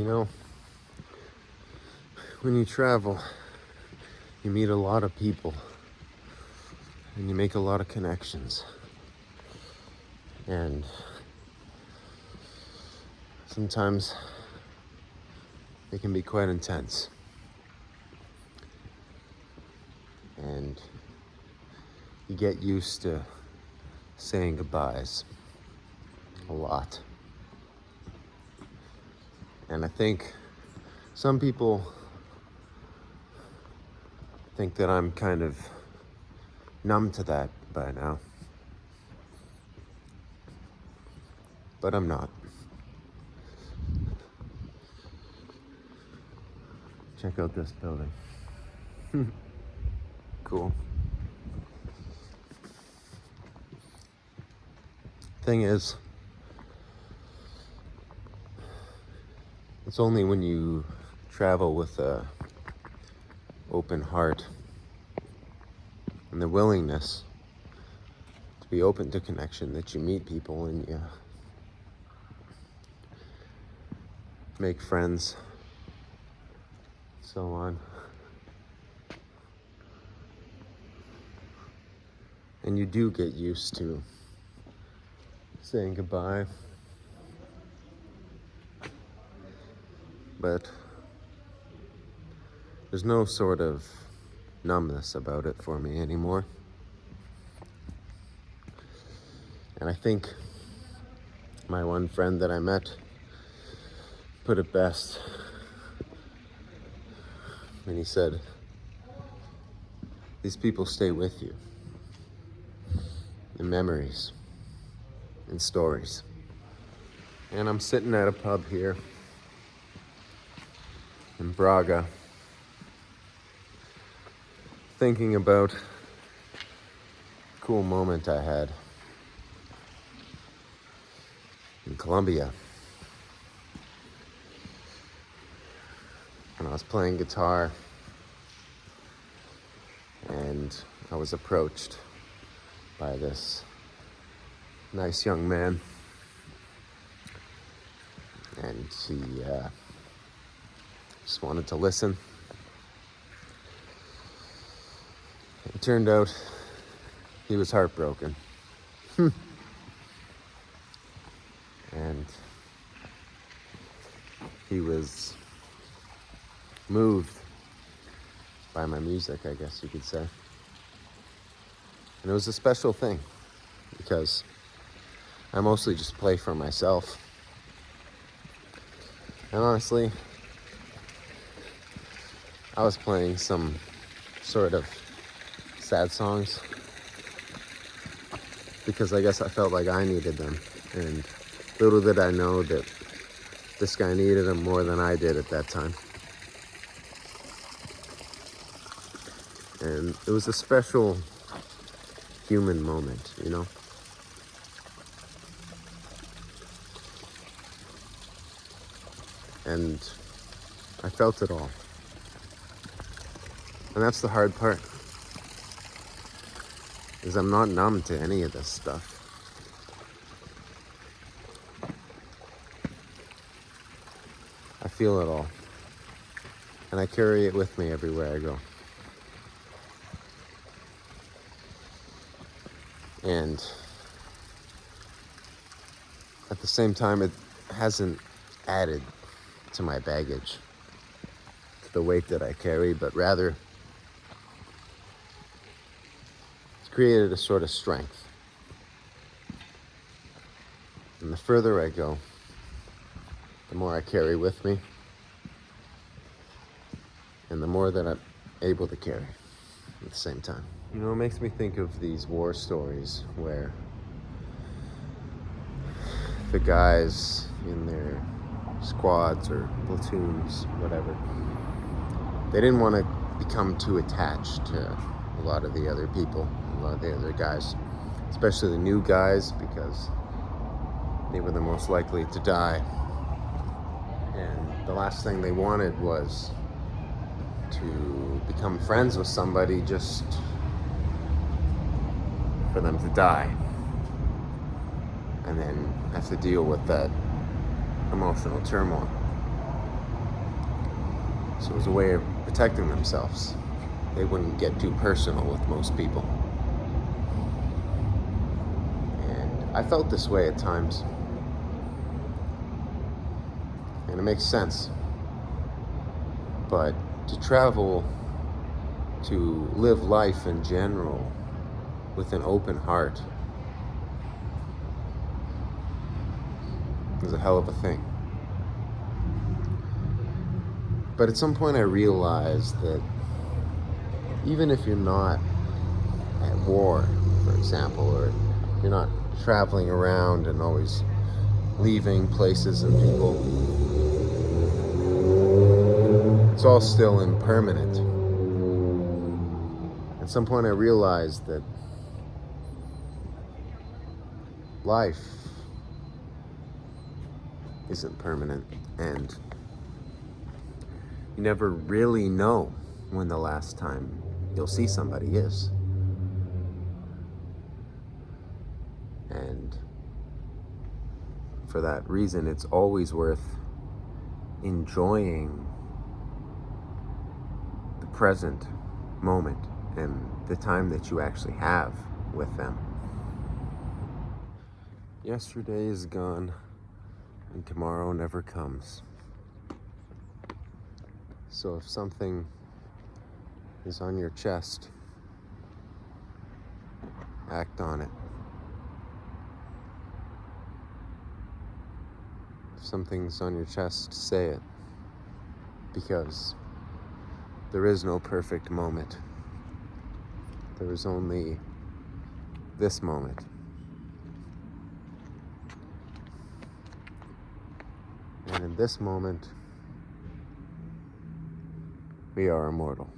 You know, when you travel, you meet a lot of people and you make a lot of connections. And sometimes they can be quite intense. And you get used to saying goodbyes a lot. And I think some people think that I'm kind of numb to that by now. But I'm not. Check out this building. Cool. Thing is, it's only when you travel with a open heart and the willingness to be open to connection that you meet people and you make friends, so on. And you do get used to saying goodbye. But there's no sort of numbness about it for me anymore. And I think my one friend that I met put it best when he said, these people stay with you in memories, in stories. And I'm sitting at a pub here in Braga, thinking about a cool moment I had in Colombia. And I was playing guitar and I was approached by this nice young man, and he just wanted to listen. It turned out he was heartbroken. And he was moved by my music, I guess you could say. And it was a special thing because I mostly just play for myself. And honestly, I was playing some sort of sad songs because I guess I felt like I needed them. And little did I know that this guy needed them more than I did at that time. And it was a special human moment, you know? And I felt it all. And that's the hard part, is I'm not numb to any of this stuff. I feel it all. And I carry it with me everywhere I go. And at the same time, it hasn't added to my baggage, to the weight that I carry, but rather it's created a sort of strength. And the further I go, the more I carry with me, and the more that I'm able to carry at the same time. You know, it makes me think of these war stories where the guys in their squads or platoons, whatever, they didn't want to become too attached to a lot of the other people, a lot of the other guys, especially the new guys, because they were the most likely to die. And the last thing they wanted was to become friends with somebody just for them to die and then have to deal with that emotional turmoil. So it was a way of protecting themselves. They wouldn't get too personal with most people. And I felt this way at times. And it makes sense. But to travel, to live life in general with an open heart is a hell of a thing. But at some point I realized that even if you're not at war, for example, or you're not traveling around and always leaving places and people, it's all still impermanent. At some point I realized that life isn't permanent, and you never really know when the last time you'll see somebody is. And for that reason, it's always worth enjoying the present moment and the time that you actually have with them. Yesterday is gone, and tomorrow never comes. So if something is on your chest, act on it. If something's on your chest, say it. Because there is no perfect moment. There is only this moment. And in this moment, we are immortal.